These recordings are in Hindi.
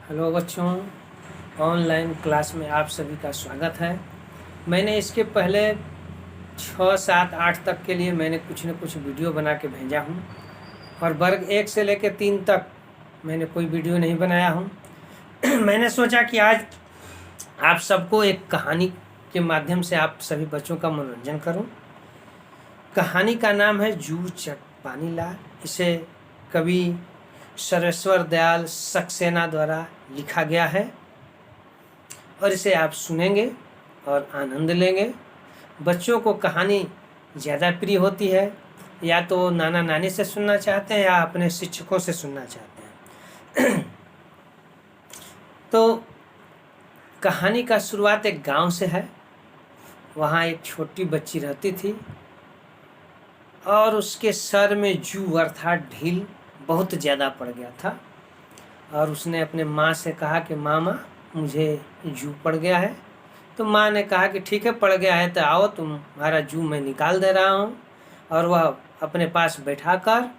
हेलो बच्चों, ऑनलाइन क्लास में आप सभी का स्वागत है। मैंने इसके पहले 6, 7, 8 तक के लिए मैंने कुछ न कुछ वीडियो बना के भेजा हूँ और वर्ग 1 से लेकर 3 तक मैंने कोई वीडियो नहीं बनाया हूँ। मैंने सोचा कि आज आप सबको एक कहानी के माध्यम से आप सभी बच्चों का मनोरंजन करूं। कहानी का नाम है जू चट पानी लाल। इसे कवि सर्वेश्वर दयाल सक्सेना द्वारा लिखा गया है और इसे आप सुनेंगे और आनंद लेंगे। बच्चों को कहानी ज़्यादा प्रिय होती है, या तो नाना नानी से सुनना चाहते हैं या अपने शिक्षकों से सुनना चाहते हैं। तो कहानी का शुरुआत एक गांव से है। वहाँ एक छोटी बच्ची रहती थी और उसके सर में जू अर्थात ढील बहुत ज़्यादा पड़ गया था और उसने अपने माँ से कहा कि मामा मुझे जू पड़ गया है। तो माँ ने कहा कि ठीक है, पड़ गया है तो आओ, तुम्हारा जू मैं निकाल दे रहा हूँ। और वह अपने पास बैठाकर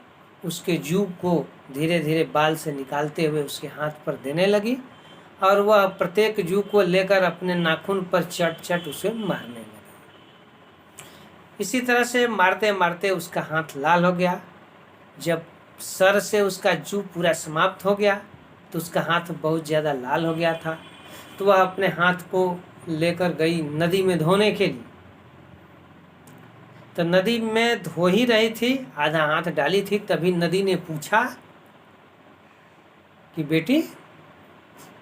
उसके जू को धीरे धीरे बाल से निकालते हुए उसके हाथ पर देने लगी और वह प्रत्येक जू को लेकर अपने नाखून पर चट चट उसे मारने लगी। इसी तरह से मारते मारते उसका हाथ लाल हो गया। जब सर से उसका जू पूरा समाप्त हो गया तो उसका हाथ बहुत ज़्यादा लाल हो गया था। तो वह अपने हाथ को लेकर गई नदी में धोने के लिए। तो नदी में धो ही रही थी, आधा हाथ डाली थी, तभी नदी ने पूछा कि बेटी,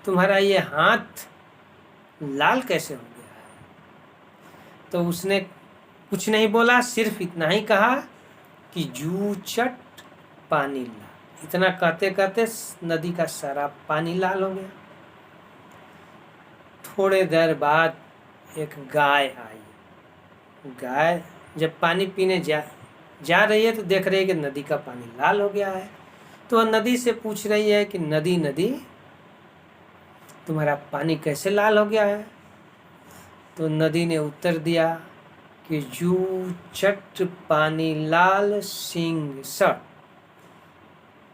तुम्हारा ये हाथ लाल कैसे हो गया है? तो उसने कुछ नहीं बोला, सिर्फ इतना ही कहा कि जू चट पानी लाल। इतना कहते कहते नदी का सारा पानी लाल हो गया। थोड़े देर बाद एक गाय आई। गाय जब पानी पीने जा रही है तो देख रही है कि नदी का पानी लाल हो गया है। तो वह नदी से पूछ रही है कि नदी नदी, तुम्हारा पानी कैसे लाल हो गया है? तो नदी ने उत्तर दिया कि जू चट पानी लाल सिंह सड़।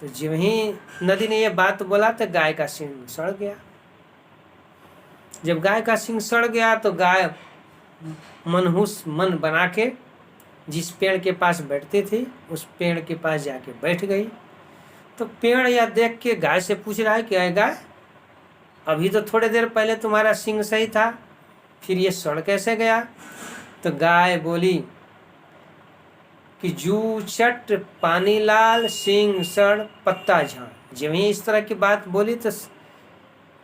तो जब ही नदी ने यह बात बोला तो गाय का सिंह सड़ गया। जब गाय का सिंह सड़ गया तो गाय मनहूस मन बना के जिस पेड़ के पास बैठती थी उस पेड़ के पास जाके बैठ गई। तो पेड़ यह देख के गाय से पूछ रहा है कि अरे गाय, अभी तो थोड़ी देर पहले तुम्हारा सिंह सही था, फिर ये सड़ कैसे गया? तो गाय बोली कि जू चट पानी लाल सिंह सड़ पत्ता झड़। जब ही इस तरह की बात बोली तो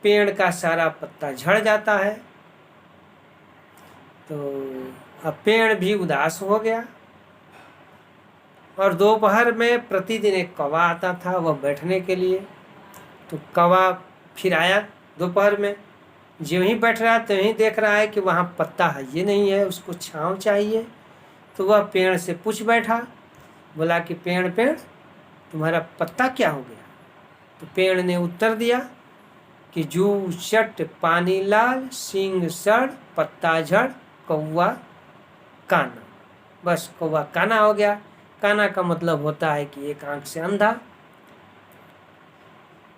पेड़ का सारा पत्ता झड़ जाता है। तो अब पेड़ भी उदास हो गया। और दोपहर में प्रतिदिन एक कौवा आता था वह बैठने के लिए। तो कौवा फिर आया दोपहर में। जो ही बैठ रहा तो ही देख रहा है कि वहाँ पत्ता है ये नहीं है, उसको छांव चाहिए। तो वह पेड़ से पूछ बैठा, बोला कि पेड़ पेड़, तुम्हारा पत्ता क्या हो गया? तो पेड़ ने उत्तर दिया कि जू चट पानी लाल सिंह सड़ पत्ता झड़ कौवा काना। बस कौवा काना हो गया। काना का मतलब होता है कि एक आंख से अंधा।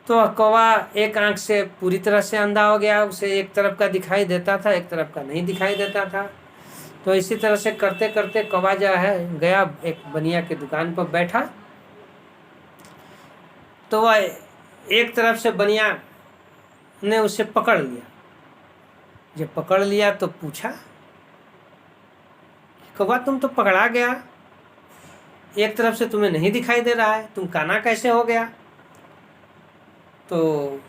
तो कौवा एक आंख से पूरी तरह से अंधा हो गया। उसे एक तरफ का दिखाई देता था, एक तरफ का नहीं दिखाई देता था। तो इसी तरह से करते करते कौवा जो है गया एक बनिया के दुकान पर बैठा। तो वह एक तरफ से बनिया ने उसे पकड़ लिया। जब पकड़ लिया तो पूछा, कौवा तुम तो पकड़ा गया, एक तरफ से तुम्हें नहीं दिखाई दे रहा है, तुम काना कैसे हो गया? तो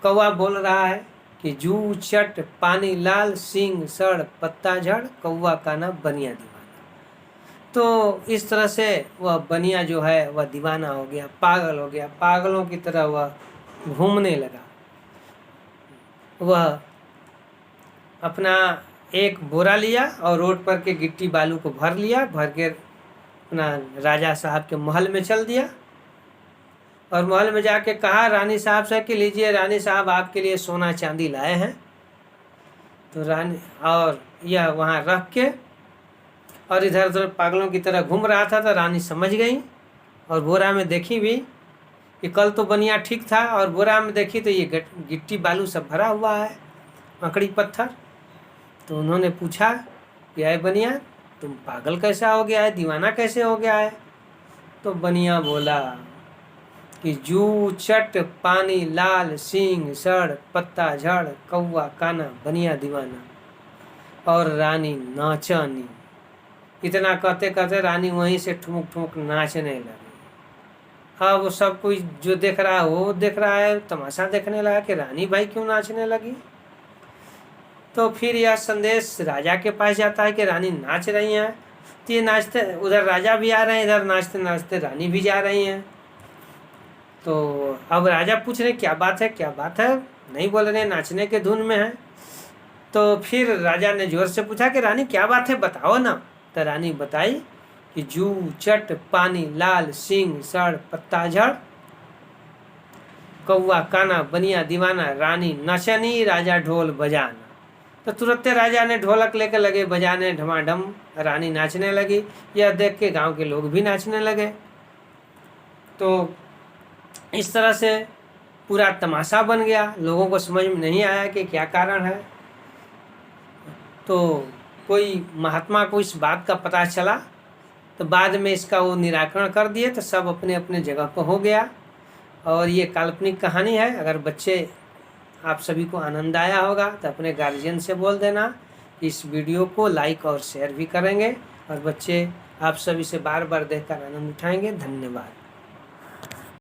कौवा बोल रहा है कि जू चट पानी लाल सिंह सड़ पत्ता झड़ कौवा काना बनिया दीवाना। तो इस तरह से वह बनिया जो है वह दीवाना हो गया, पागल हो गया। पागलों की तरह वह घूमने लगा। वह अपना एक बोरा लिया और रोड पर के गिट्टी बालू को भर लिया, भर के अपना राजा साहब के महल में चल दिया। और महल में जाके कहा रानी साहब से कि लीजिए रानी साहब, आपके लिए सोना चांदी लाए हैं। तो रानी और यह वहाँ रख के और इधर उधर पागलों की तरह घूम रहा था। तो रानी समझ गई और बोरा में देखी भी कि कल तो बनिया ठीक था और बोरा में देखी तो ये गिट्टी बालू सब भरा हुआ है, मकड़ी पत्थर। तो उन्होंने पूछा कि अरे बनिया, तुम पागल कैसा हो गया है, दीवाना कैसे हो गया है? तो बनिया बोला कि जू चट पानी लाल सींग सड़ पत्ता झड़ कौवा काना बनिया दीवाना और रानी नाचानी। इतना कहते कहते रानी वहीं से ठुमुक ठुमुक नाचने लगी। हाँ, वो सब कोई जो देख रहा है वो देख रहा है, तमाशा देखने लगा कि रानी भाई क्यों नाचने लगी। तो फिर यह संदेश राजा के पास जाता है कि रानी नाच रही हैं। तो ये नाचते, उधर राजा भी आ रहे हैं, इधर नाचते नाचते रानी भी जा रही हैं। तो अब राजा पूछ रहे क्या बात है, क्या बात है, नहीं बोल रहे, नाचने के धुन में है। तो फिर राजा ने जोर से पूछा कि रानी क्या बात है, बताओ ना। तो रानी बताई कि जू चट पानी लाल सिंह सड़ पत्ता झड़ कौवा काना बनिया दीवाना रानी नचनी राजा ढोल बजाना। तो तुरंत राजा ने ढोलक लेकर लगे बजाने, ढमाढम रानी नाचने लगी। यह देख के गांव के लोग भी नाचने लगे। तो इस तरह से पूरा तमाशा बन गया। लोगों को समझ में नहीं आया कि क्या कारण है। तो कोई महात्मा को इस बात का पता चला, तो बाद में इसका वो निराकरण कर दिए, तो सब अपने अपने जगह पर हो गया। और ये काल्पनिक कहानी है। अगर बच्चे आप सभी को आनंद आया होगा तो अपने गार्जियन से बोल देना कि इस वीडियो को लाइक और शेयर भी करेंगे, और बच्चे आप सभी से बार बार देखकर आनंद उठाएंगे। धन्यवाद।